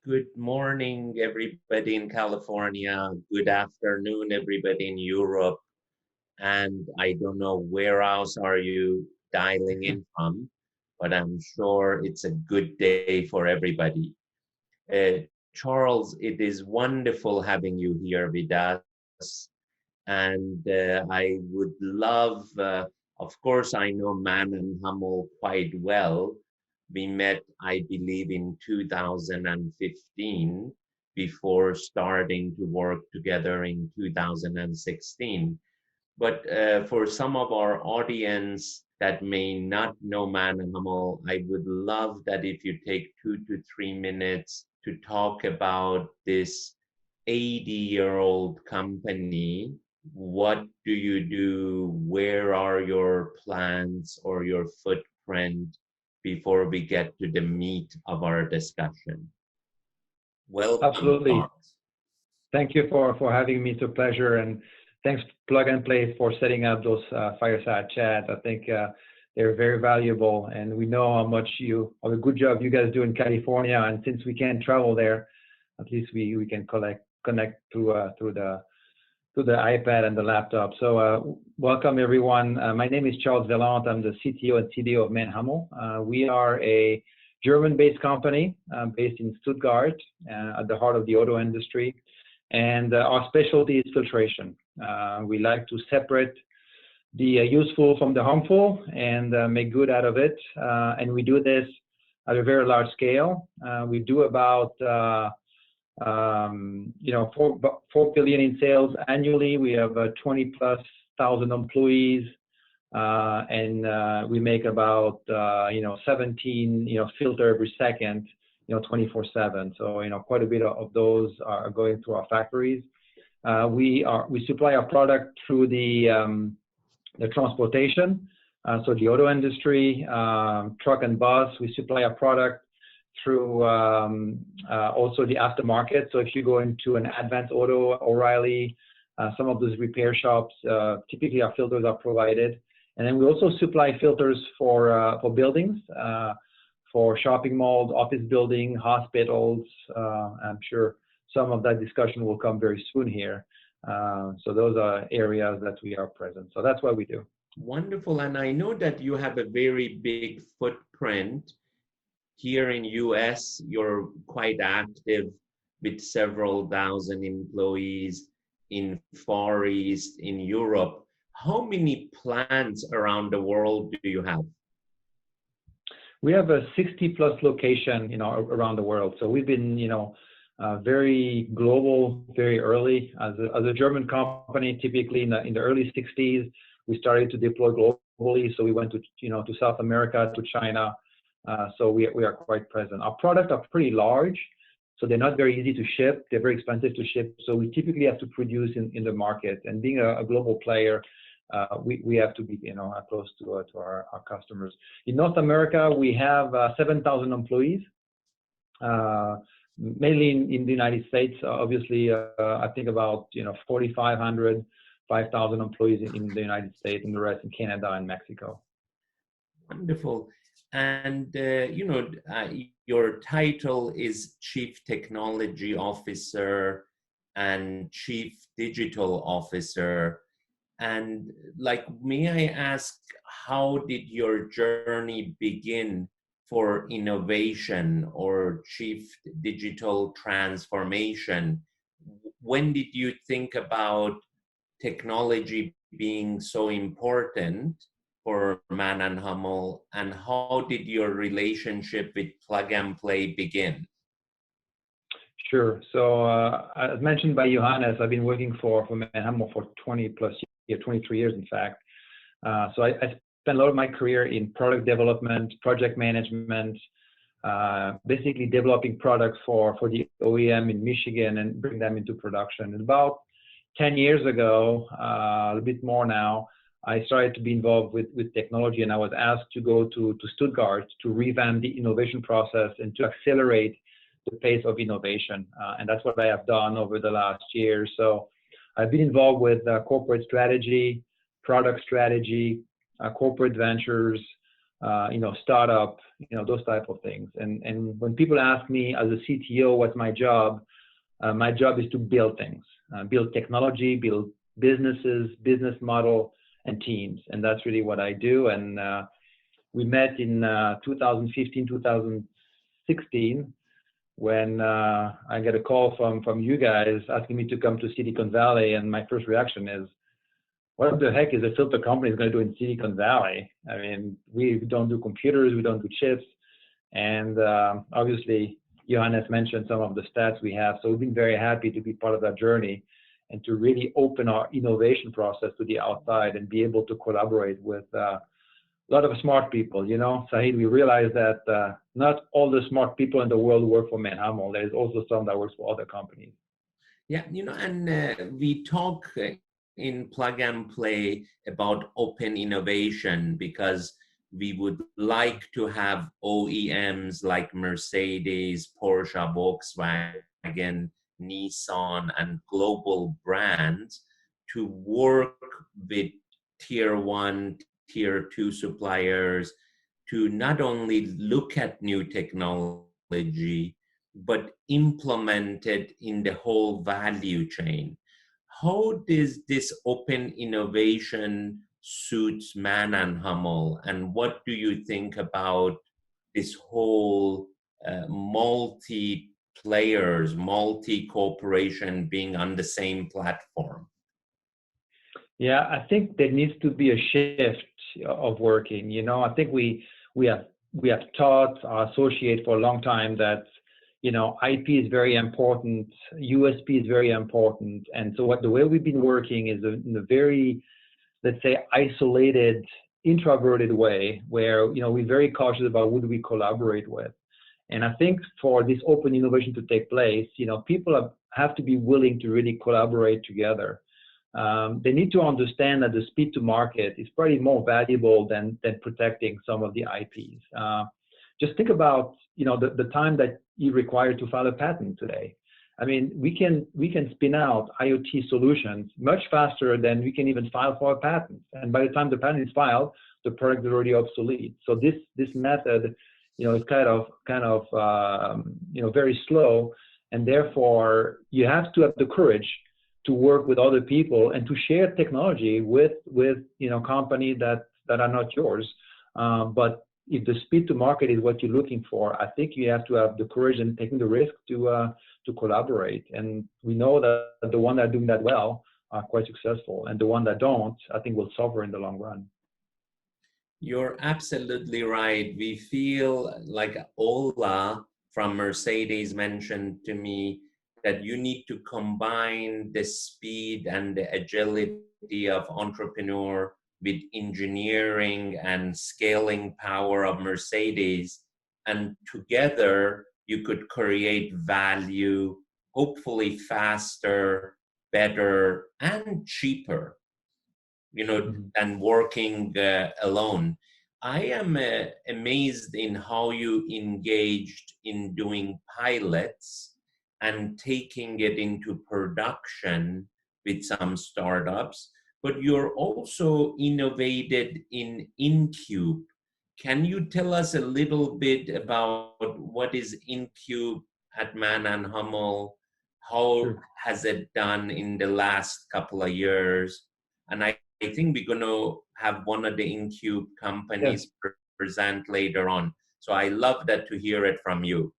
Good morning, everybody in California. Good afternoon, everybody in Europe. And I don't know where else are you dialing in from, but I'm sure it's a good day for everybody. Charles, it is wonderful having you here with us. And I would love, of course, I know MANN+HUMMEL quite well. We met, I believe, in 2015 before starting to work together in 2016. But for some of our audience that may not know MANN+HUMMEL, I would love that if you take 2 to 3 minutes to talk about this 80-year-old company. What do you do? Where are your plans or your footprint before we get to the meat of our discussion? Welcome, Absolutely. Charles. Thank you for having me. It's a pleasure. And thanks, Plug and Play, for setting up those fireside chats. I think they're very valuable. And we know how much of a good job you guys do in California. And since we can't travel there, at least we can connect through the iPad and the laptop. So welcome, everyone. My name is Charles Vaillant. I'm the CTO and COO of MANN+HUMMEL. We are a German-based company based in Stuttgart at the heart of the auto industry. And our specialty is filtration. We like to separate the useful from the harmful and make good out of it. And we do this at a very large scale. We do about 4 billion in sales annually. We have 20+ thousand employees, and we make about 17 filter every second, 24/7. So quite a bit of those are going through our factories. We supply our product through the transportation, so the auto industry, truck and bus. We supply our product through also the aftermarket. So if you go into an Advanced Auto, O'Reilly, some of those repair shops, typically our filters are provided. And then we also supply filters for buildings, for shopping malls, office buildings, hospitals. I'm sure some of that discussion will come very soon here. So those are areas that we are present. So that's what we do. Wonderful. And I know that you have a very big footprint. Here in US, you're quite active with several thousand employees in Far East, in Europe. How many plants around the world do you have? We have a 60+ location, around the world. So we've been, very global, very early. As a German company, typically in the early 60s, we started to deploy globally. So we went to South America, to China. So we are quite present. Our products are pretty large, so they're not very easy to ship. They're very expensive to ship. So we typically have to produce in the market. And being a global player, we have to be close to our customers. In North America, we have 7,000 employees, mainly in the United States. Obviously, I think about 4,500, 5,000 employees in the United States, and the rest in Canada and Mexico. Wonderful. And, your title is Chief Technology Officer and Chief Digital Officer. And may I ask, how did your journey begin for innovation or Chief Digital Transformation? When did you think about technology being so important for MANN+HUMMEL, and how did your relationship with Plug and Play begin? Sure. So as mentioned by Johannes, I've been working for MANN+HUMMEL for 20+ years, 23 years in fact. So I spent a lot of my career in product development, project management, basically developing products for the OEM in Michigan and bring them into production. And about 10 years ago, a little bit more now, I started to be involved with technology, and I was asked to go to Stuttgart to revamp the innovation process and to accelerate the pace of innovation. And that's what I have done over the last year. So I've been involved with corporate strategy, product strategy, corporate ventures, startup, those type of things. And when people ask me as a CTO, what's my job? My job is to build things, build technology, build businesses, business model, and teams. And that's really what I do. And we met in 2015, 2016, when I get a call from you guys asking me to come to Silicon Valley. And my first reaction is, what the heck is a filter company going to do in Silicon Valley? I mean, we don't do computers, we don't do chips. And obviously, Johannes mentioned some of the stats we have. So we've been very happy to be part of that journey and to really open our innovation process to the outside and be able to collaborate with a lot of smart people. Saeed, we realize that not all the smart people in the world work for MANN+HUMMEL. There's also some that works for other companies. Yeah, and we talk in Plug and Play about open innovation because we would like to have OEMs like Mercedes, Porsche, Volkswagen, Nissan, and global brands to work with tier 1, tier 2 suppliers to not only look at new technology, but implement it in the whole value chain. How does this open innovation suits MANN+HUMMEL, and what do you think about this whole multi-players, multi-corporation being on the same platform? Yeah, I think there needs to be a shift of working. I think we have taught our associates for a long time that IP is very important, USP is very important, and so the way we've been working is in a very, let's say, isolated, introverted way, where we're very cautious about who do we collaborate with. And I think for this open innovation to take place, people have to be willing to really collaborate together. They need to understand that the speed to market is probably more valuable than protecting some of the IPs. Just think about the time that you require to file a patent today. I mean, we can spin out IoT solutions much faster than we can even file for a patent. And by the time the patent is filed, the product is already obsolete. So this method, is kind of very slow, and therefore you have to have the courage to work with other people and to share technology with companies that are not yours. But if the speed to market is what you're looking for, I think you have to have the courage and taking the risk to collaborate. And we know that the ones that are doing that well are quite successful, and the ones that don't, I think, will suffer in the long run. You're absolutely right. We feel like Ola from Mercedes mentioned to me that you need to combine the speed and the agility of entrepreneur with engineering and scaling power of Mercedes, and together you could create value, hopefully faster, better, and cheaper, than working alone. I am amazed in how you engaged in doing pilots and taking it into production with some startups, but you're also innovated in Incube. Can you tell us a little bit about what is Incube at MANN+HUMMEL? How has it done in the last couple of years? And I think we're going to have one of the Incube companies present later on. So I love that to hear it from you.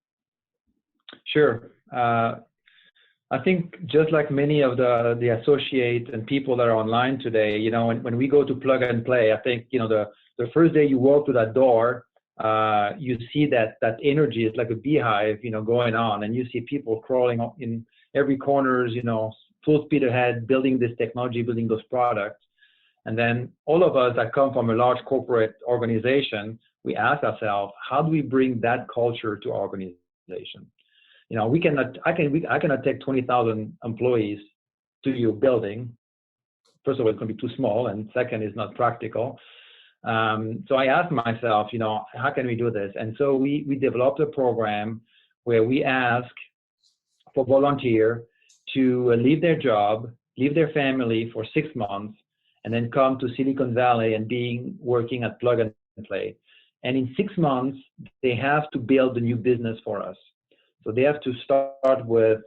Sure. I think just like many of the associates and people that are online today, when we go to Plug and Play, I think, the first day you walk through that door, you see that energy is like a beehive, going on, and you see people crawling in every corners, full speed ahead, building this technology, building those products. And then all of us that come from a large corporate organization, we ask ourselves, how do we bring that culture to our organization? I cannot take 20,000 employees to your building. First of all, it's going to be too small, and second, it's not practical. So I asked myself, how can we do this? And so we developed a program where we ask for volunteer to leave their job, leave their family for 6 months, and then come to Silicon Valley and working at Plug and Play. And in 6 months, they have to build a new business for us. So they have to start with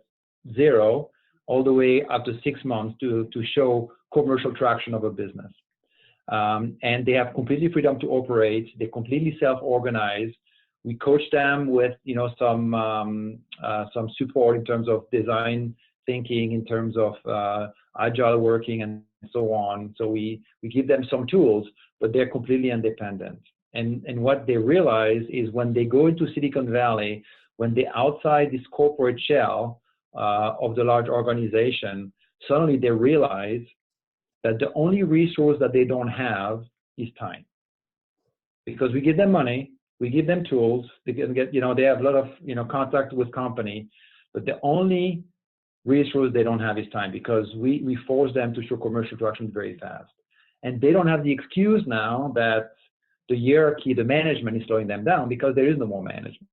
zero all the way up to 6 months to show commercial traction of a business. And they have completely freedom to operate. They completely self-organize. We coach them with, some support in terms of design thinking, in terms of agile working, and so on. So we give them some tools, but they're completely independent. And what they realize is when they go into Silicon Valley, when they're outside this corporate shell of the large organization, suddenly they realize that the only resource that they don't have is time. Because we give them money, we give them tools, they can get, they have a lot of, contact with company, but the only resource they don't have is time, because we force them to show commercial traction very fast. And they don't have the excuse now that the hierarchy, the management is slowing them down, because there is no more management.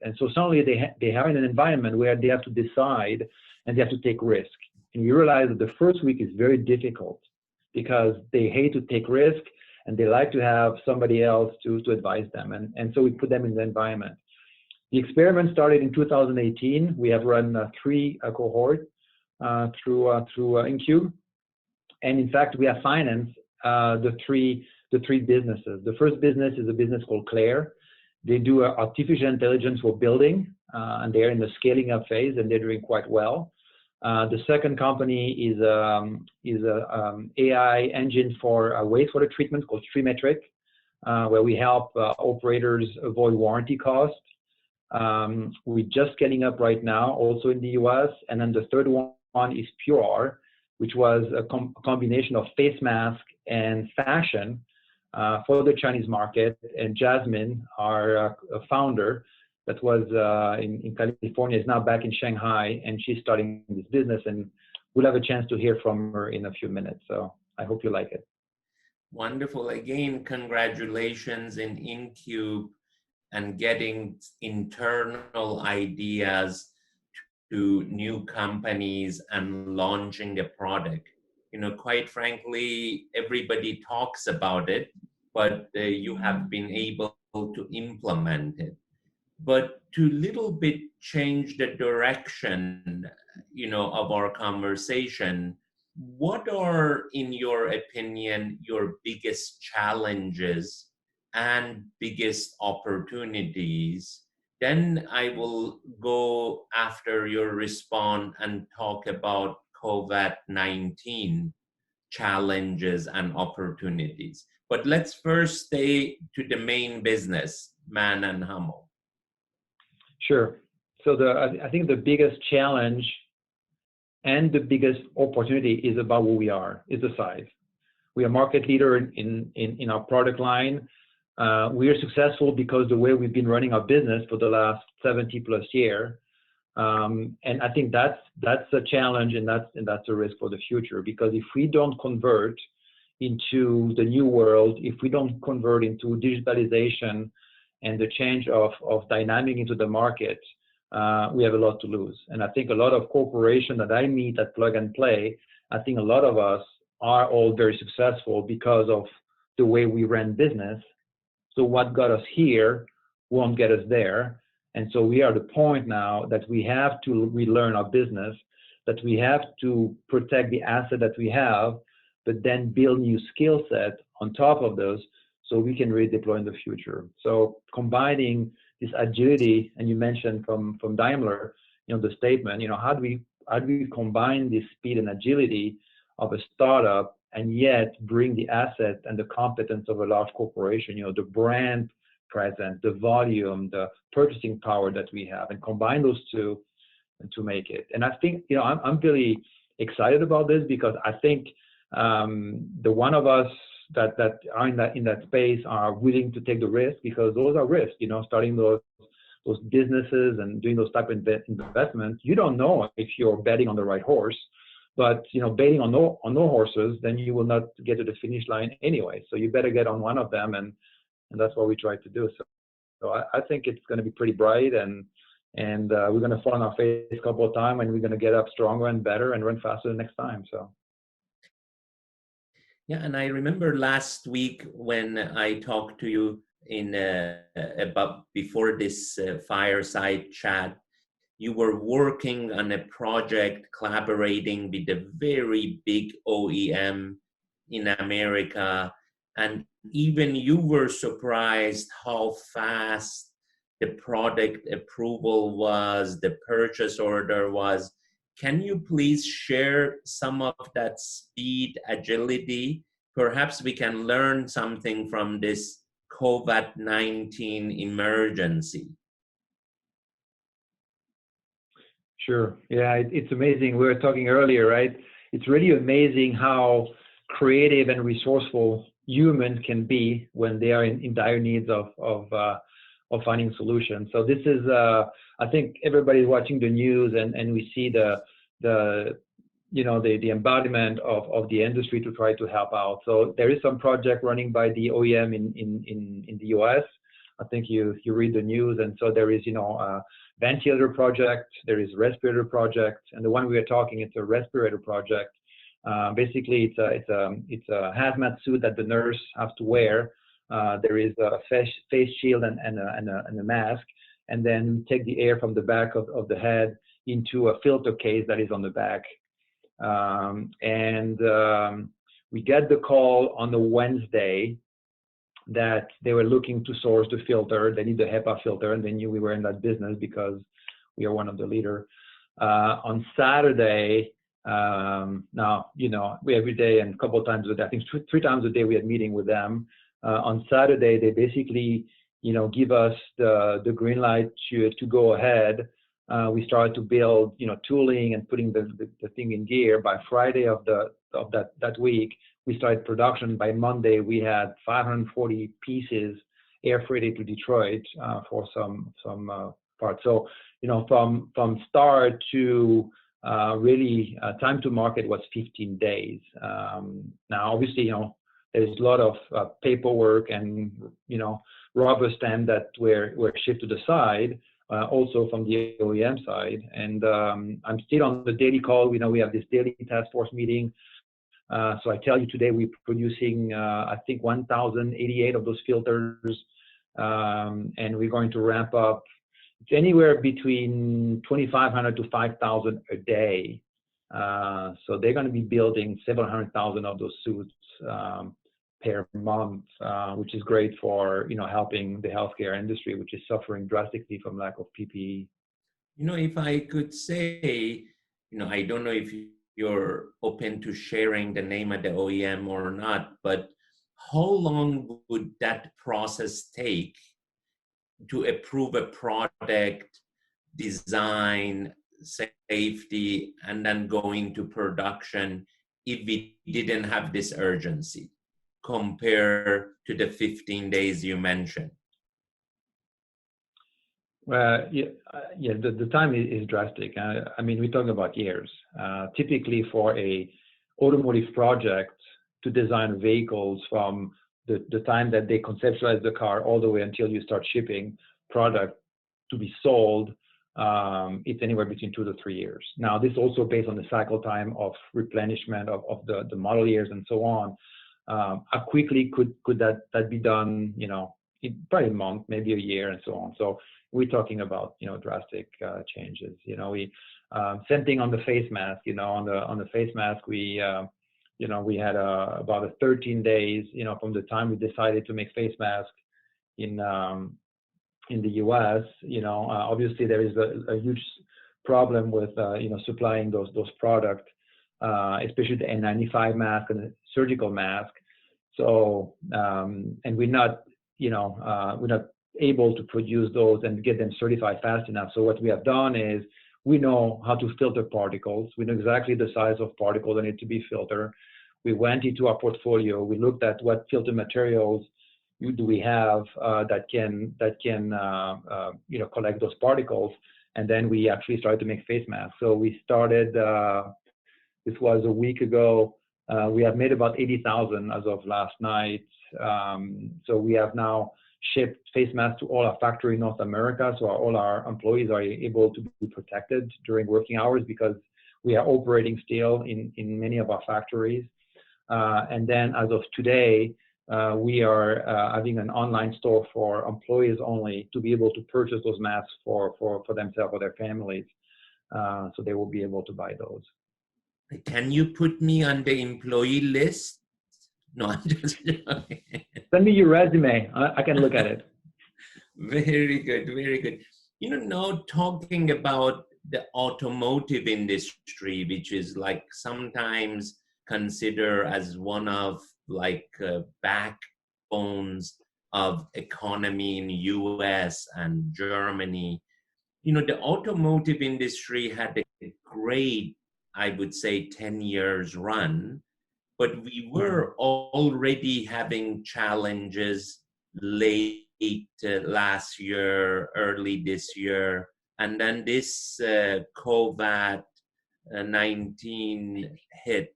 And so suddenly they have an environment where they have to decide and they have to take risk. And we realize that the first week is very difficult because they hate to take risk and they like to have somebody else to advise them. And so we put them in the environment. The experiment started in 2018. We have run 3 cohorts through Incube. And in fact, we have financed the three businesses. The first business is a business called Claire. They do artificial intelligence for building, and they're in the scaling up phase, and they're doing quite well. The second company is a AI engine for wastewater treatment called Streametric, where we help operators avoid warranty costs. We're just scaling up right now, also in the US. And then the third one is Pure, which was a combination of face mask and fashion for the Chinese market. And Jasmine, our founder, that was in California, is now back in Shanghai, and she's starting this business. And we'll have a chance to hear from her in a few minutes. So I hope you like it. Wonderful. Again, congratulations in Incube and getting internal ideas to new companies and launching a product. Quite frankly, everybody talks about it, but you have been able to implement it. But to little bit change the direction, of our conversation, what are, in your opinion, your biggest challenges and biggest opportunities? Then I will go after your response and talk about COVID-19 challenges and opportunities. But let's first stay to the main business, MANN+HUMMEL. Sure. So I think the biggest challenge and the biggest opportunity is about who we are, is the size. We are market leader in our product line. We are successful because the way we've been running our business for the last 70 plus years. And I think that's a challenge, and that's a risk for the future, because if we don't convert into the new world, if we don't convert into digitalization and the change of dynamic into the market, we have a lot to lose. And I think a lot of corporations that I meet at Plug and Play, I think a lot of us are all very successful because of the way we ran business. So what got us here won't get us there. And so we are at the point now that we have to relearn our business, that we have to protect the asset that we have, but then build new skill set on top of those so we can redeploy in the future. So combining this agility, and you mentioned from Daimler, the statement, how do we combine this speed and agility of a startup and yet bring the asset and the competence of a large corporation, the brand presence, the volume, the purchasing power that we have, and combine those two to make it. And I think, I'm really excited about this, because I think the one of us that are in that space are willing to take the risk, because those are risks, starting those businesses and doing those type of investments. You don't know if you're betting on the right horse, but betting on no horses, then you will not get to the finish line anyway. So you better get on one of them, and that's what we try to do. So I think it's going to be pretty bright, and we're going to fall on our face a couple of times, and we're going to get up stronger and better and run faster the next time. So. Yeah, and I remember last week when I talked to you, in about before this fireside chat, you were working on a project collaborating with a very big OEM in America, and even you were surprised how fast the product approval was, the purchase order was. Can you please share some of that speed, agility? Perhaps we can learn something from this COVID-19 emergency. Sure. Yeah, it's amazing. We were talking earlier, right? It's really amazing how creative and resourceful humans can be when they are in dire needs of finding solutions. So this is, I think everybody's watching the news, and we see the the embodiment of the industry to try to help out. So there is some project running by the OEM in the US. I think you read the news, and so there is ventilator project, there is respirator project, and the one we are talking, it's a respirator project. Basically, it's a hazmat suit that the nurse has to wear. There is a face shield and a mask, and then take the air from the back of the head into a filter case that is on the back. We get the call on the Wednesday that they were looking to source the filter. They need the HEPA filter, and they knew we were in that business because we are one of the leaders. On Saturday, now, we every day and a couple of times a day, I think three times a day, we had meeting with them. On Saturday, they basically, give us the green light to go ahead. We started to build, tooling and putting the thing in gear. By Friday of that week, we started production. By Monday, we had 540 pieces air freighted to Detroit for some parts. So, from start to really time to market was 15 days. Now, obviously, there's a lot of paperwork and rubber stamp that were shipped to the side. Also from the OEM side, and I'm still on the daily call. We have this daily task force meeting. So I tell you today we're producing, I think 1,088 of those filters, and we're going to ramp up. It's anywhere between 2,500 to 5,000 a day. So they're going to be building 700,000 of those suits per month, which is great for helping the healthcare industry, which is suffering drastically from lack of PPE. If I could say, I don't know if you're open to sharing the name of the OEM or not, but how long would that process take to approve a product, design, safety, and then go into production if we didn't have this urgency compared to the 15 days you mentioned? The time is drastic. I mean, we're talking about years. Typically, for a automotive project to design vehicles from the time that they conceptualize the car all the way until you start shipping product to be sold, it's anywhere between 2 to 3 years. Now, this is also based on the cycle time of replenishment of the model years and so on. How quickly could that be done? In probably a month, maybe a year, and so on. So we're talking about drastic changes. Same thing on the face mask. On the face mask, we had about 13 days from the time we decided to make face masks in the US. Obviously there is a huge problem with supplying those products, especially the N95 mask and the surgical mask. So and we're not able to produce those and get them certified fast enough. So what we have done is we know how to filter particles. We know exactly the size of particles that need to be filtered. We went into our portfolio. We looked at what filter materials do we have that can collect those particles, and then we actually started to make face masks. So we started. This was a week ago. We have made about 80,000 as of last night. So we have now shipped face masks to all our factory in North America. So all our employees are able to be protected during working hours because we are operating still in many of our factories. And then as of today, we are having an online store for employees only to be able to purchase those masks for themselves or their families. So they will be able to buy those. Can you put me on the employee list? No, I'm just joking. Send me your resume. I can look at it. Very good, very good. Now talking about the automotive industry, which is like sometimes considered as one of like backbones of economy in US and Germany. The automotive industry had a great, I would say, 10 years run, but we were already having challenges late last year, early this year, and then this COVID-19 hit.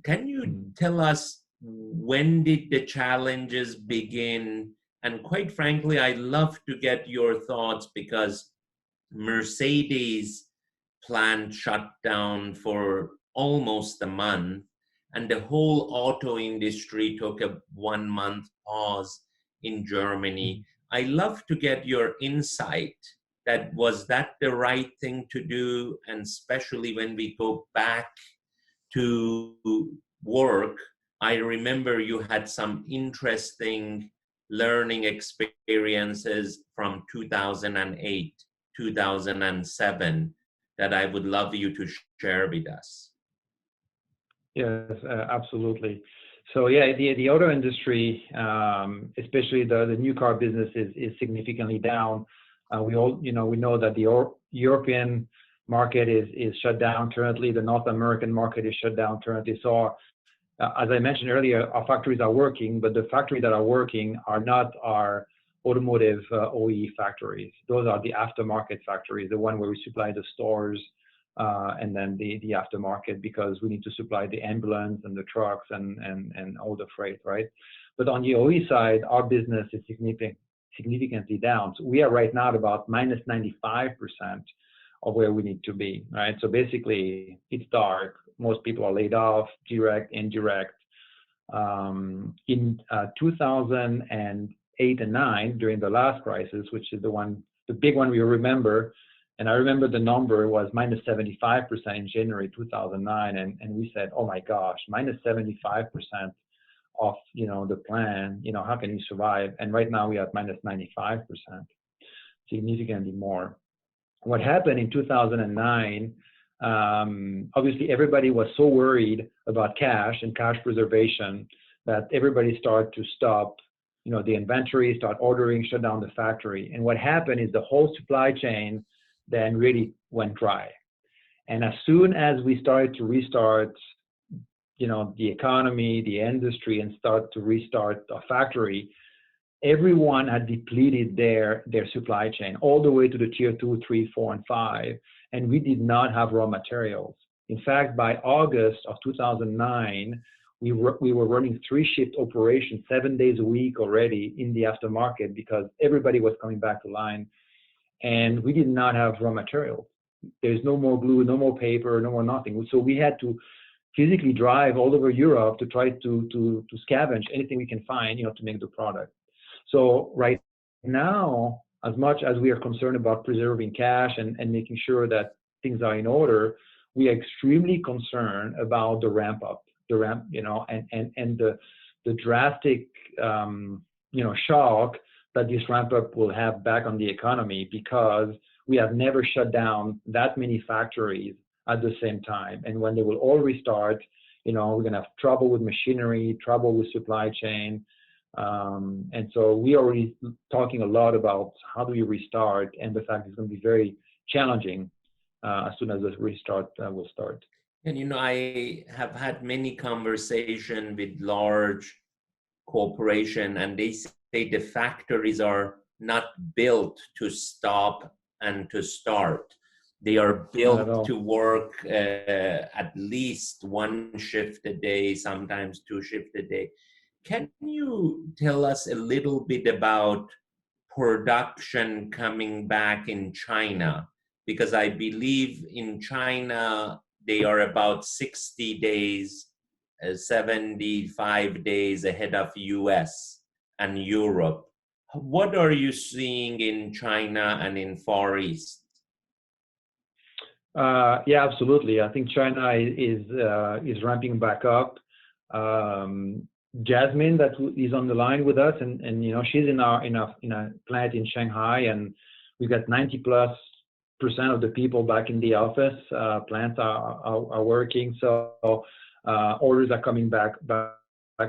Can you tell us when did the challenges begin? And quite frankly, I'd love to get your thoughts because Mercedes plant shut down for almost a month, and the whole auto industry took a 1 month pause in Germany. I love to get your insight. That was that the right thing to do, and especially when we go back to work, I remember you had some interesting learning experiences from 2008, 2007 that I would love you to share with us. Yes, absolutely. So yeah, the auto industry, especially the new car business, is significantly down. We know that the European market is shut down currently. The North American market is shut down currently. So as I mentioned earlier, our factories are working, but the factories that are working are not our automotive OE factories. Those are the aftermarket factories, the one where we supply the stores and then the aftermarket, because we need to supply the ambulance and the trucks and all the freight, right? But on the OE side, our business is significantly down. So we are right now at about minus 95% of where we need to be, right? So basically, it's dark. Most people are laid off, direct, indirect. In 2008 and 9, during the last crisis, which is the big one we remember, and I remember the number was minus 75% in January 2009, and we said, oh my gosh, minus 75% of the plan. How can you survive? And right now we are at minus 95%, significantly more. What happened in 2009? Obviously, everybody was so worried about cash and cash preservation that everybody started to stop, the inventory, start ordering, shut down the factory. And what happened is the whole supply chain then really went dry. And as soon as we started to restart, the economy, the industry, and start to restart a factory, everyone had depleted their supply chain all the way to the tier 2, 3, 4, and 5, and we did not have raw materials. In fact, by August of 2009, we were running 3-shift operations 7 days a week already in the aftermarket because everybody was coming back to line, and we did not have raw materials. There's no more glue, no more paper, no more nothing. So we had to physically drive all over Europe to try to scavenge anything we can find, to make the product. So right now, as much as we are concerned about preserving cash and making sure that things are in order, we are extremely concerned about the ramp, and the drastic, shock that this ramp up will have back on the economy, because we have never shut down that many factories at the same time. And when they will all restart, we're going to have trouble with machinery, trouble with supply chain. And so we already talking a lot about how do we restart, and the fact it's going to be very challenging as soon as the restart will start. And I have had many conversations with large corporations, and they say the factories are not built to stop and to start. They are built to work at least 1 shift a day, sometimes 2 shifts a day. Can you tell us a little bit about production coming back in China? Because I believe in China, they are about 60 days 75 days ahead of US and Europe. What are you seeing in China and in Far East? Yeah, absolutely. I think China is ramping back up. Jasmine, that is on the line with us, and you know, she's in a plant in Shanghai, and we've got 90+% of the people back in the office. Plants are working, so orders are coming back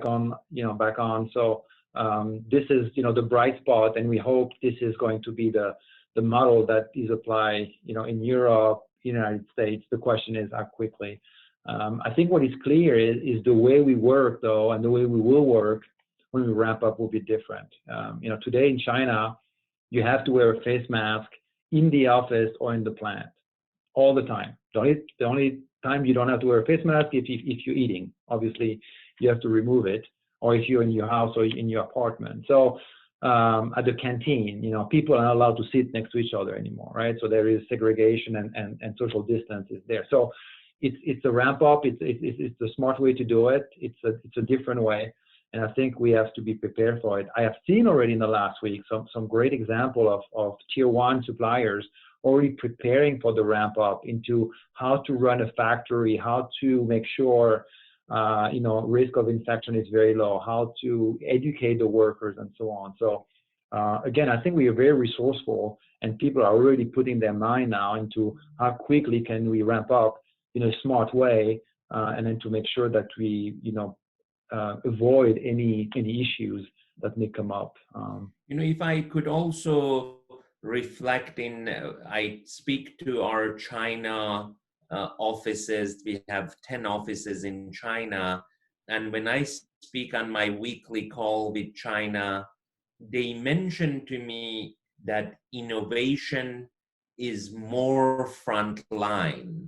on, you know, back on. So this is, you know, the bright spot, and we hope this is going to be the model that is applied, you know, in Europe, United States. The question is how quickly. I think what is clear is the way we work, though, and the way we will work when we ramp up will be different. You know, today in China, you have to wear a face mask in the office or in the plant all the time. The only time you don't have to wear a face mask if you're eating. Obviously, you have to remove it, or if you're in your house or in your apartment. So at the canteen, you know, people are not allowed to sit next to each other anymore, right? So there is segregation and social distance is there. So it's a ramp up. It's a smart way to do it. It's a different way, and I think we have to be prepared for it. I have seen already in the last week some great example of tier one suppliers already preparing for the ramp up into how to run a factory, how to make sure you know, risk of infection is very low, how to educate the workers, and so on. So again, I think we are very resourceful, and people are already putting their mind now into how quickly can we ramp up in a smart way, and then to make sure that we, you know, avoid any issues that may come up. You know, if I could also reflect in, I speak to our China offices. We have 10 offices in China. And when I speak on my weekly call with China, they mention to me that innovation is more frontline.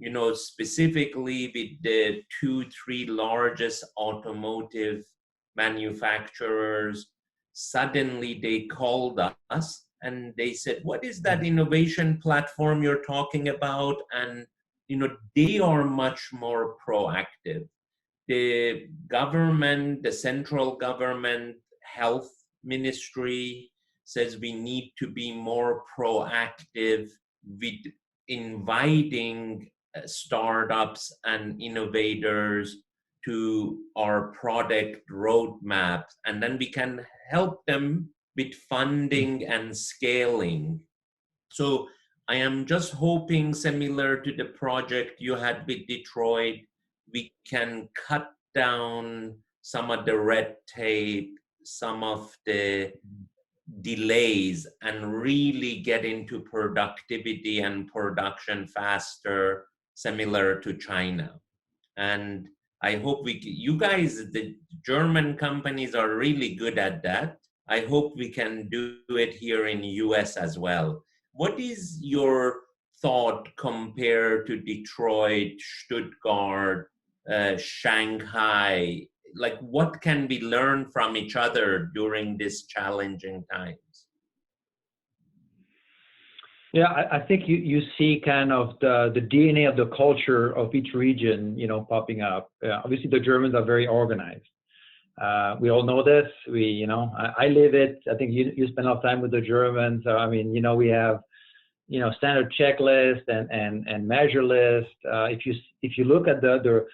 You know, specifically with the 2-3 largest automotive manufacturers, suddenly they called us and they said, what is that innovation platform you're talking about? And, you know, they are much more proactive. The government, the central government, health ministry says we need to be more proactive with inviting startups and innovators to our product roadmaps, and then we can help them with funding and scaling. So I am just hoping, similar to the project you had with Detroit, we can cut down some of the red tape, some of the delays, and really get into productivity and production faster, similar to China. And I hope you guys, the German companies are really good at that. I hope we can do it here in US as well. What is your thought compared to Detroit, Stuttgart, Shanghai? Like, what can we learn from each other during these challenging times? Yeah, I think you see kind of the DNA of the culture of each region, you know, popping up. Obviously, the Germans are very organized. We all know this. You know, I live it. I think you spend a lot of time with the Germans. So, I mean, you know, we have, you know, standard checklist and measure list. If you look at the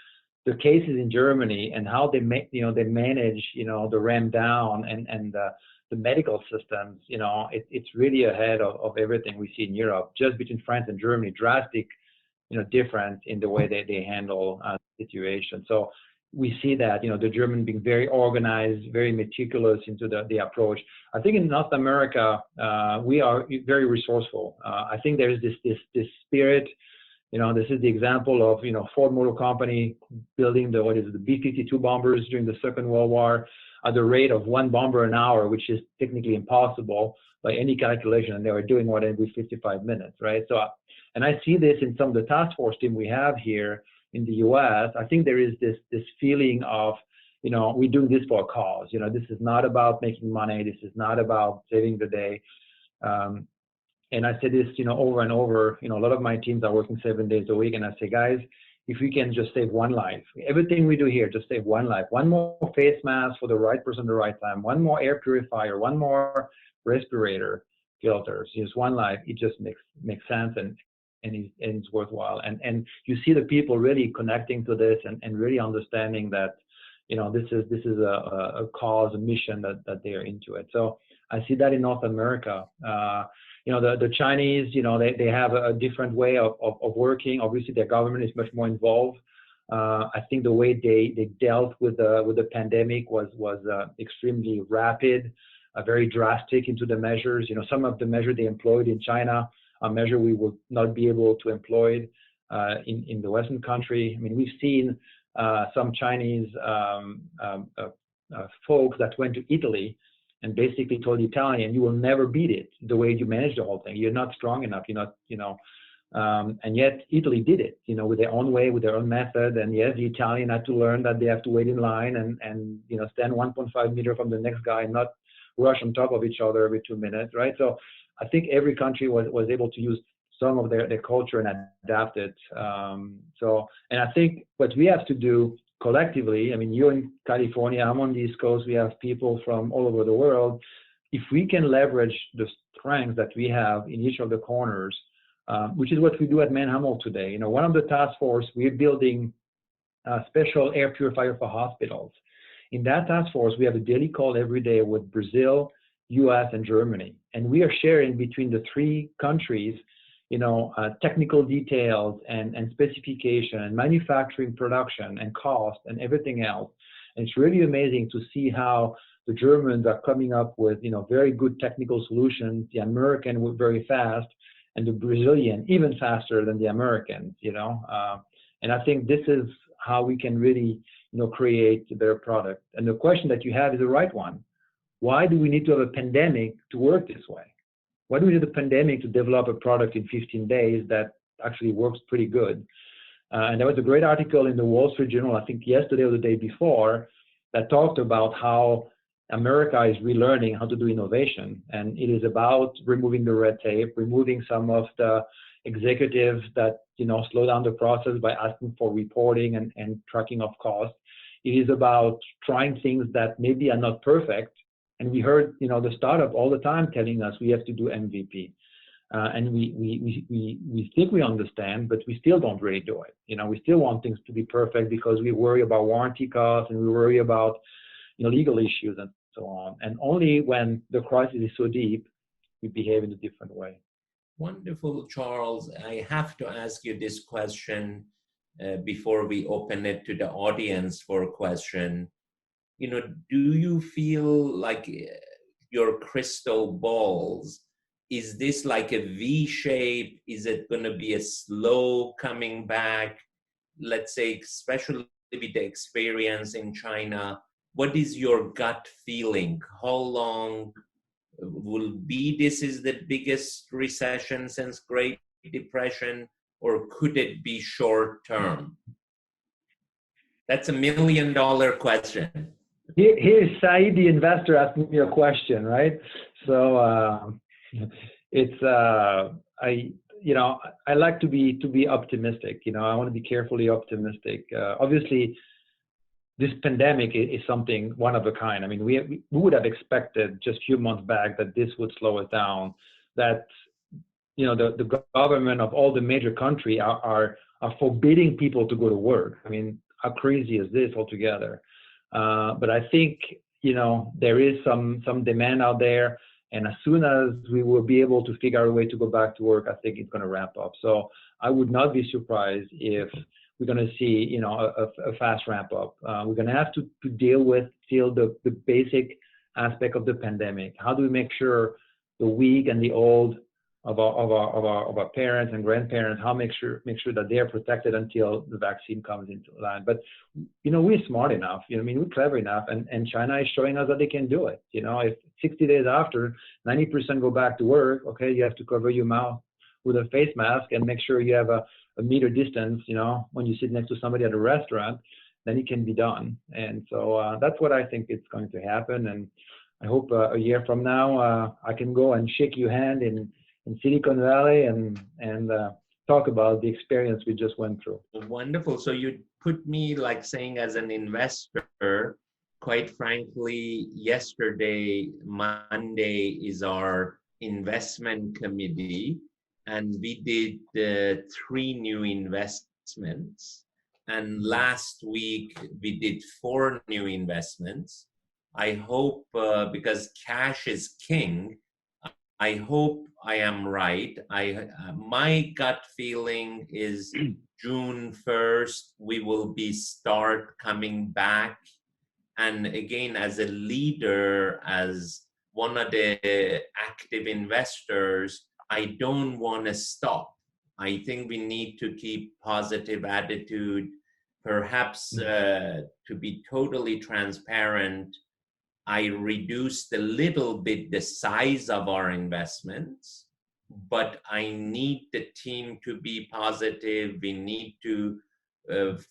cases in Germany and how they manage, you know, the ramp down and the medical systems, you know, it's really ahead of everything we see in Europe. Just between France and Germany, drastic, you know, difference in the way they handle the situation. So we see that, you know, the German being very organized, very meticulous into the approach. I think in North America, we are very resourceful. I think there is this spirit. You know, this is the example of, you know, Ford Motor Company building the B-52 bombers during the Second World War at the rate of 1 bomber an hour, which is technically impossible by any calculation, and they were doing one every 55 minutes, right? So, and I see this in some of the task force team we have here in the U.S. I think there is this feeling of, you know, we're doing this for a cause. You know, this is not about making money. This is not about saving the day. And I say this, you know, over and over. You know, a lot of my teams are working 7 days a week, and I say, guys, if we can just save one life. Everything we do here, just save one life. One more face mask for the right person at the right time. One more air purifier. One more respirator filters. Just one life. It just makes sense and it's worthwhile. And you see the people really connecting to this and really understanding that, this is a cause, a mission that they are into it. So I see that in North America. The Chinese, they have a different way of working. Obviously, their government is much more involved. I think the way they dealt with the pandemic was extremely rapid, very drastic into the measures. Some of the measures they employed in China are measures we will not be able to employ in the Western country. I mean, we've seen some Chinese folks that went to Italy and basically told the Italian, you will never beat it the way you manage the whole thing. You're not strong enough. You're not, and yet Italy did it, with their own way, with their own method. And yes, the Italian had to learn that they have to wait in line and stand 1.5 meters from the next guy and not rush on top of each other every 2 minutes, right? So I think every country was able to use some of their culture and adapt it. And I think what we have to do collectively, I mean, you're in California, I'm on the East Coast, we have people from all over the world. If we can leverage the strengths that we have in each of the corners, which is what we do at MANN+HUMMEL today. One of the task force, we're building a special air purifier for hospitals. In that task force, we have a daily call every day with Brazil, US, and Germany. And we are sharing between the three countries technical details and specification and manufacturing, production and cost and everything else. And it's really amazing to see how the Germans are coming up with, very good technical solutions. The American were very fast, and the Brazilian even faster than the Americans, and I think this is how we can really, create a better product. And the question that you have is the right one. Why do we need to have a pandemic to work this way? Why do we need a pandemic to develop a product in 15 days that actually works pretty good? And there was a great article in the Wall Street Journal, I think yesterday or the day before, that talked about how America is relearning how to do innovation. And it is about removing the red tape, removing some of the executives that, slow down the process by asking for reporting and tracking of costs. It is about trying things that maybe are not perfect. And we heard, the startup all the time telling us we have to do MVP. And we think we understand, but we still don't really do it. We still want things to be perfect because we worry about warranty costs and we worry about, legal issues and so on. And only when the crisis is so deep, we behave in a different way. Wonderful, Charles. I have to ask you this question before we open it to the audience for a question. Do you feel like your crystal balls, is this like a V shape? Is it going to be a slow coming back? Let's say, especially with the experience in China, what is your gut feeling? How long will be this is the biggest recession since Great Depression, or could it be short term? That's $1 million question. Here's Saeed, the investor, asking me a question, right? So it's I like to be optimistic. I want to be carefully optimistic. Obviously, this pandemic is something one of a kind. I mean, we would have expected just a few months back that this would slow it down. That the government of all the major countries are forbidding people to go to work. I mean, how crazy is this altogether? But I think, there is some demand out there. And as soon as we will be able to figure out a way to go back to work, I think it's going to ramp up. So I would not be surprised if we're going to see, a fast ramp up. We're going to have to deal with still the basic aspect of the pandemic. How do we make sure the weak and the old of our parents and grandparents, make sure that they're protected until the vaccine comes into line. But, we're smart enough, we're clever enough, and China is showing us that they can do it. If 60 days after 90% go back to work, okay, you have to cover your mouth with a face mask and make sure you have a meter distance, when you sit next to somebody at a restaurant, then it can be done. And so that's what I think is going to happen. And I hope a year from now, I can go and shake your hand in Silicon Valley and talk about the experience we just went through. Wonderful. So you put me like saying as an investor, quite frankly, yesterday, Monday is our investment committee, and we did 3 new investments. And last week we did 4 new investments. I hope, because cash is king, I hope I am right. My gut feeling is June 1st, we will be start coming back. And again, as a leader, as one of the active investors, I don't want to stop. I think we need to keep positive attitude. Perhaps to be totally transparent, I reduced a little bit the size of our investments, but I need the team to be positive. We need to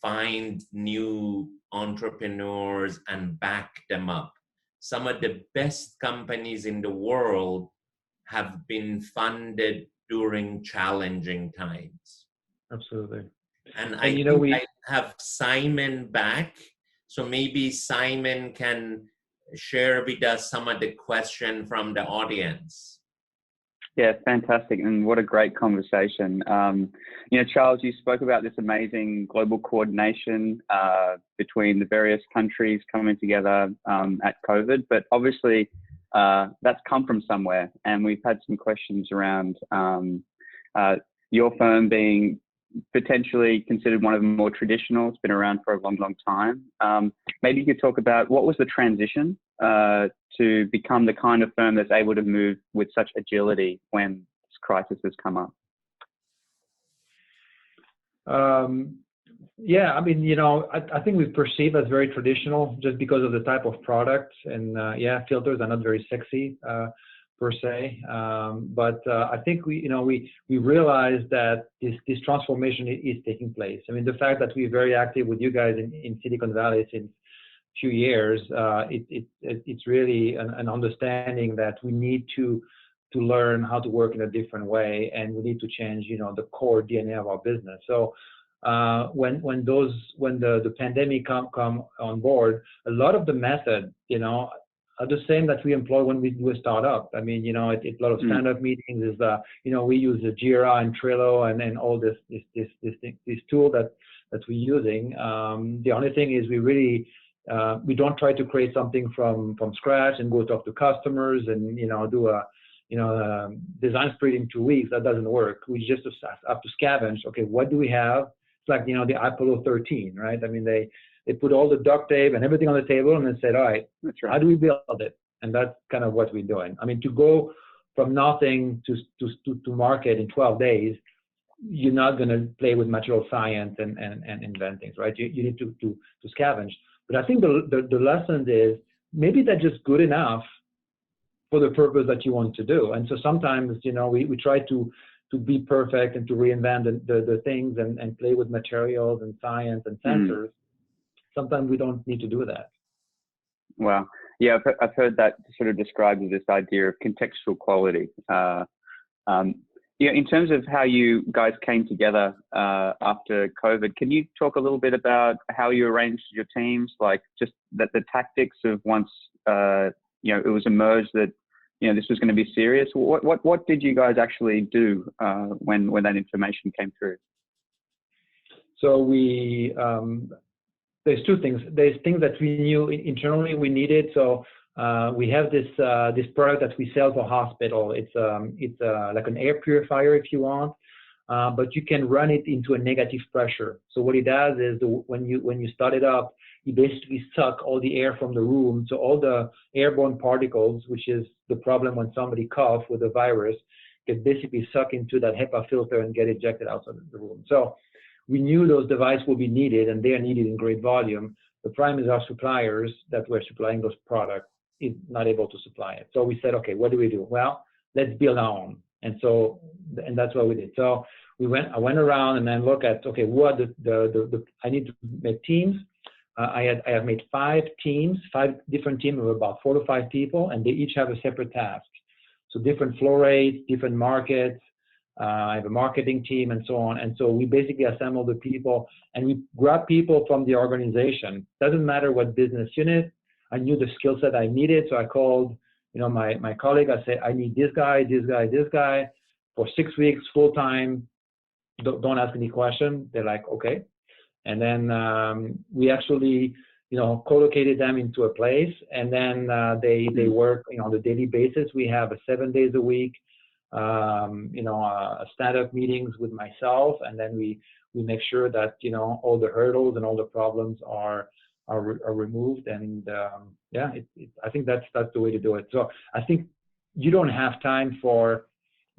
find new entrepreneurs and back them up. Some of the best companies in the world have been funded during challenging times. Absolutely. And And I you know, think I have Simon back. So maybe Simon can share with us some of the question from the audience. Yeah, fantastic. And what a great conversation. You know, Charles, you spoke about this amazing global coordination between the various countries coming together at COVID, but obviously that's come from somewhere. And we've had some questions around your firm being potentially considered one of the more traditional. It's been around for a long, long time. Maybe you could talk about what was the transition to become the kind of firm that's able to move with such agility when this crisis has come up? Yeah, I mean, you know, I think we perceive as very traditional just because of the type of product. And yeah, filters are not very sexy per se. But I think we realize that this transformation is taking place. I mean, the fact that we're very active with you guys in Silicon Valley since few years, it's really an understanding that we need to learn how to work in a different way, and we need to change, you know, the core DNA of our business. So when the pandemic come on board, a lot of the method, you know, are the same that we employ when we do a startup. I mean, you know, a lot of stand-up meetings is, you know, we use Jira and Trello and all this tool that we're using. The only thing is we don't try to create something from scratch and go talk to customers and, you know, do a design sprint in 2 weeks. That doesn't work. We just have to scavenge. Okay, what do we have? It's like, you know, the Apollo 13, right? I mean, they put all the duct tape and everything on the table and then said, all right, that's right, how do we build it? And that's kind of what we're doing. I mean, to go from nothing to market in 12 days, you're not going to play with material science and invent things, right? You need to scavenge. But I think the lesson is maybe that's just good enough for the purpose that you want to do. And so sometimes, you know, we try to be perfect and to reinvent the things and play with materials and science and sensors. Sometimes we don't need to do that. Wow. Yeah, I've heard that sort of described as this idea of contextual quality. Yeah, in terms of how you guys came together after COVID, can you talk a little bit about how you arranged your teams, like just the tactics of once you know, it was emerged that, you know, this was going to be serious? What did you guys actually do when that information came through? So there's two things. There's things that we knew internally we needed. So we have this product that we sell to hospital. It's like an air purifier, if you want, but you can run it into a negative pressure. So what it does is when you start it up, you basically suck all the air from the room. So all the airborne particles, which is the problem when somebody coughs with a virus, get basically sucked into that HEPA filter and get ejected outside of the room. So we knew those devices will be needed, and they are needed in great volume. The problem is our suppliers that were supplying those products is not able to supply it. So we said, okay, what do we do? Well, let's build our own. And that's what we did. So I went around and then look at, okay, what I need to make teams. I have made 5 different teams of about 4 to 5 people, and they each have a separate task. So different flow rates, different markets, I have a marketing team and so on. And so we basically assemble the people and we grab people from the organization. Doesn't matter what business unit. I knew the skill set I needed. So I called, my colleague. I said, I need this guy, this guy, this guy for 6 weeks, full time. Don't ask any question. They're like, okay. And then we actually, co-located them into a place, and then they work on a daily basis. We have 7 days a week, stand-up meetings with myself, and then we make sure that all the hurdles and all the problems are removed. And I think that's the way to do it. So I think you don't have time for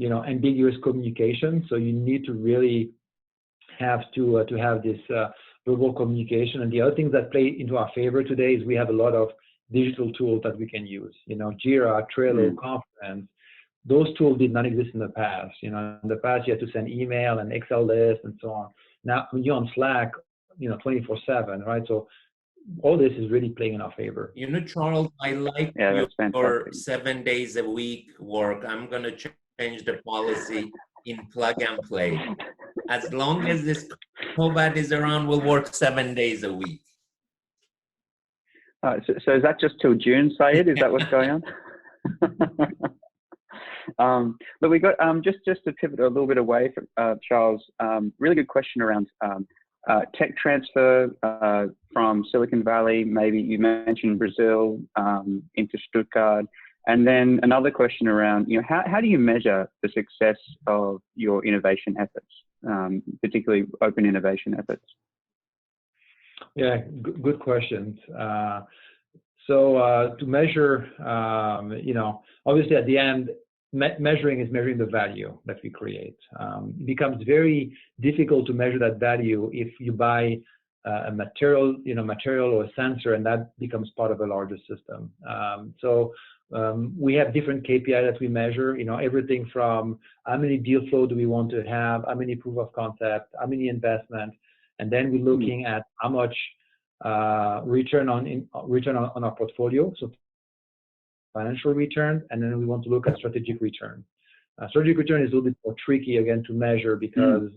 ambiguous communication. So you need to really have to have this verbal communication. And the other things that play into our favor today is we have a lot of digital tools that we can use. Jira, Trello, Confluence. Those tools did not exist in the past. In the past you had to send email and Excel lists and so on. Now when you're on Slack, 24/7, right? So all this is really playing in our favor. Charles, I like your 7 days a week work. I'm going to change the policy in plug and play. As long as this COVID is around, we'll work 7 days a week. So is that just till June, Saeed? Is that what's going on? But we got just to pivot a little bit away from Charles. Really good question around tech transfer from Silicon Valley. Maybe you mentioned Brazil into Stuttgart. And then another question around, how do you measure the success of your innovation efforts, particularly open innovation efforts? Yeah, good questions. So to measure, obviously at the end, measuring is measuring the value that we create. It becomes very difficult to measure that value if you buy a material or a sensor, and that becomes part of a larger system. We have different KPI that we measure, everything from how many deal flow do we want to have, how many proof of concept, how many investment, and then we're looking at how much return on our portfolio, so financial return, and then we want to look at strategic return. Strategic return is a little bit more tricky again to measure because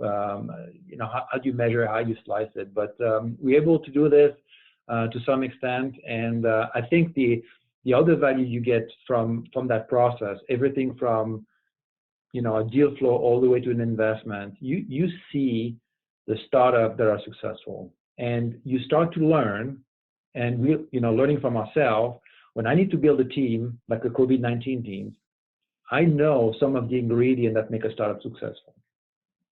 how do you measure, how you slice it, but we're able to do this to some extent, and I think the other value you get from that process, everything from a deal flow all the way to an investment, you see the startup that are successful, and you start to learn, and learning from ourselves. When I need to build a team like the COVID-19 teams, I know some of the ingredients that make a startup successful,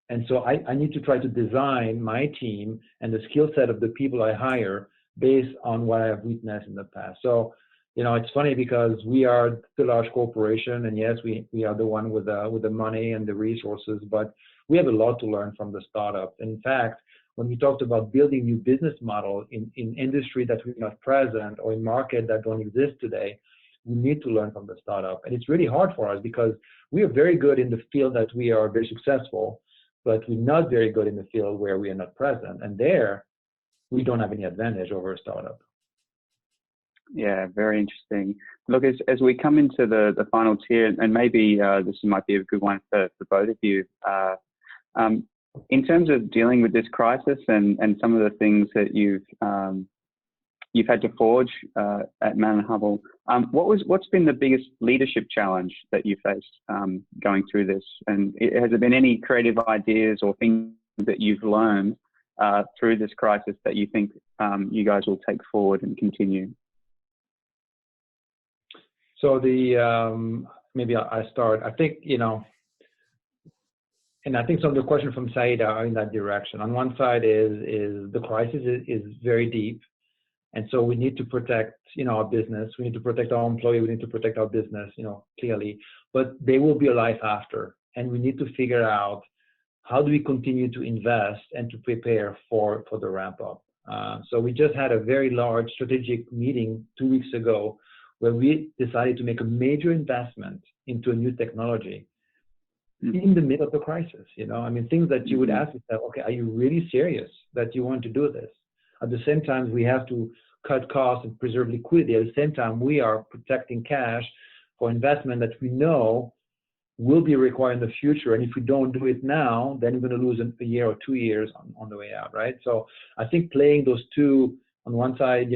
and so I need to try to design my team and the skill set of the people I hire based on what I have witnessed in the past. So it's funny because we are the large corporation, and yes, we are the one with the money and the resources, but we have a lot to learn from the startup. In fact, when we talked about building new business model in industry that we're not present or in market that don't exist today, we need to learn from the startup. And it's really hard for us because we are very good in the field that we are very successful, but we're not very good in the field where we are not present. And there, we don't have any advantage over a startup. Yeah, very interesting. Look, as we come into the final tier, and maybe this might be a good one for both of you, in terms of dealing with this crisis and some of the things that you've had to forge at MANN+HUMMEL, what's been the biggest leadership challenge that you faced going through this? And has there been any creative ideas or things that you've learned through this crisis that you think you guys will take forward and continue? So maybe I start. I think, and I think some of the questions from Saeed are in that direction. On one side is the crisis is very deep. And so we need to protect, our business. We need to protect our employee. We need to protect our business, clearly. But there will be a life after. And we need to figure out how do we continue to invest and to prepare for the ramp up. So we just had a very large strategic meeting 2 weeks ago where we decided to make a major investment into a new technology in the middle of the crisis. Things that you would ask yourself, okay, are you really serious that you want to do this? At the same time, we have to cut costs and preserve liquidity. At the same time, we are protecting cash for investment that we know will be required in the future. And if we don't do it now, then we're going to lose a year or 2 years on the way out, right? So I think playing those two on one side,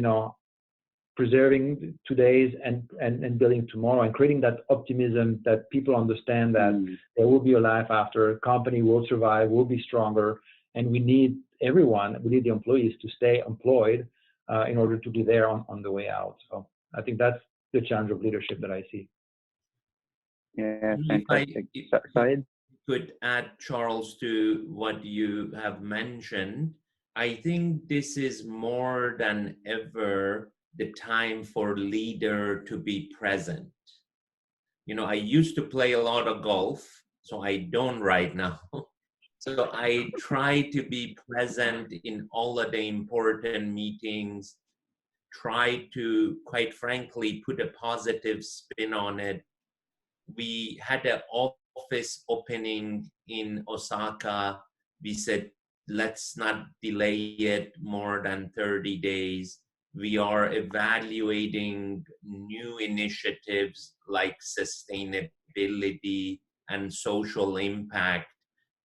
preserving today's and building tomorrow, and creating that optimism that people understand that there will be a life after, company will survive, will be stronger, and we need everyone, we need the employees to stay employed in order to be there on the way out. So I think that's the challenge of leadership that I see. Yeah, If I fantastic. Saeed? could add, Charles, to what you have mentioned, I think this is more than ever the time for leader to be present. I used to play a lot of golf, so I don't right now. So I try to be present in all of the important meetings, try to, quite frankly, put a positive spin on it. We had an office opening in Osaka. We said, let's not delay it more than 30 days. We are evaluating new initiatives like sustainability and social impact.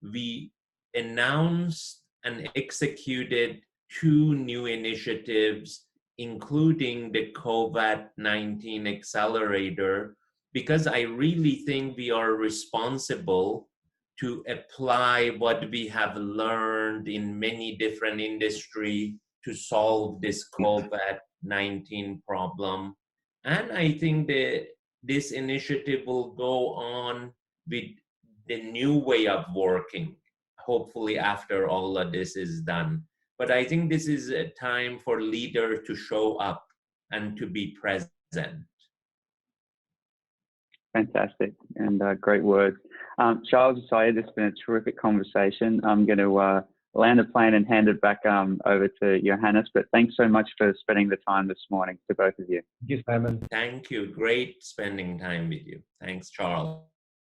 We announced and executed 2 new initiatives, including the COVID-19 accelerator, because I really think we are responsible to apply what we have learned in many different industries to solve this COVID-19 problem. And I think that this initiative will go on with the new way of working, hopefully after all of this is done. But I think this is a time for leaders to show up and to be present. Fantastic, and great words. Charles, Saeed, it's been a terrific conversation. I'm going to land the plane and hand it back over to Johannes, but thanks so much for spending the time this morning to both of you. Thank you, Simon. Thank you. Great spending time with you. Thanks, Charles.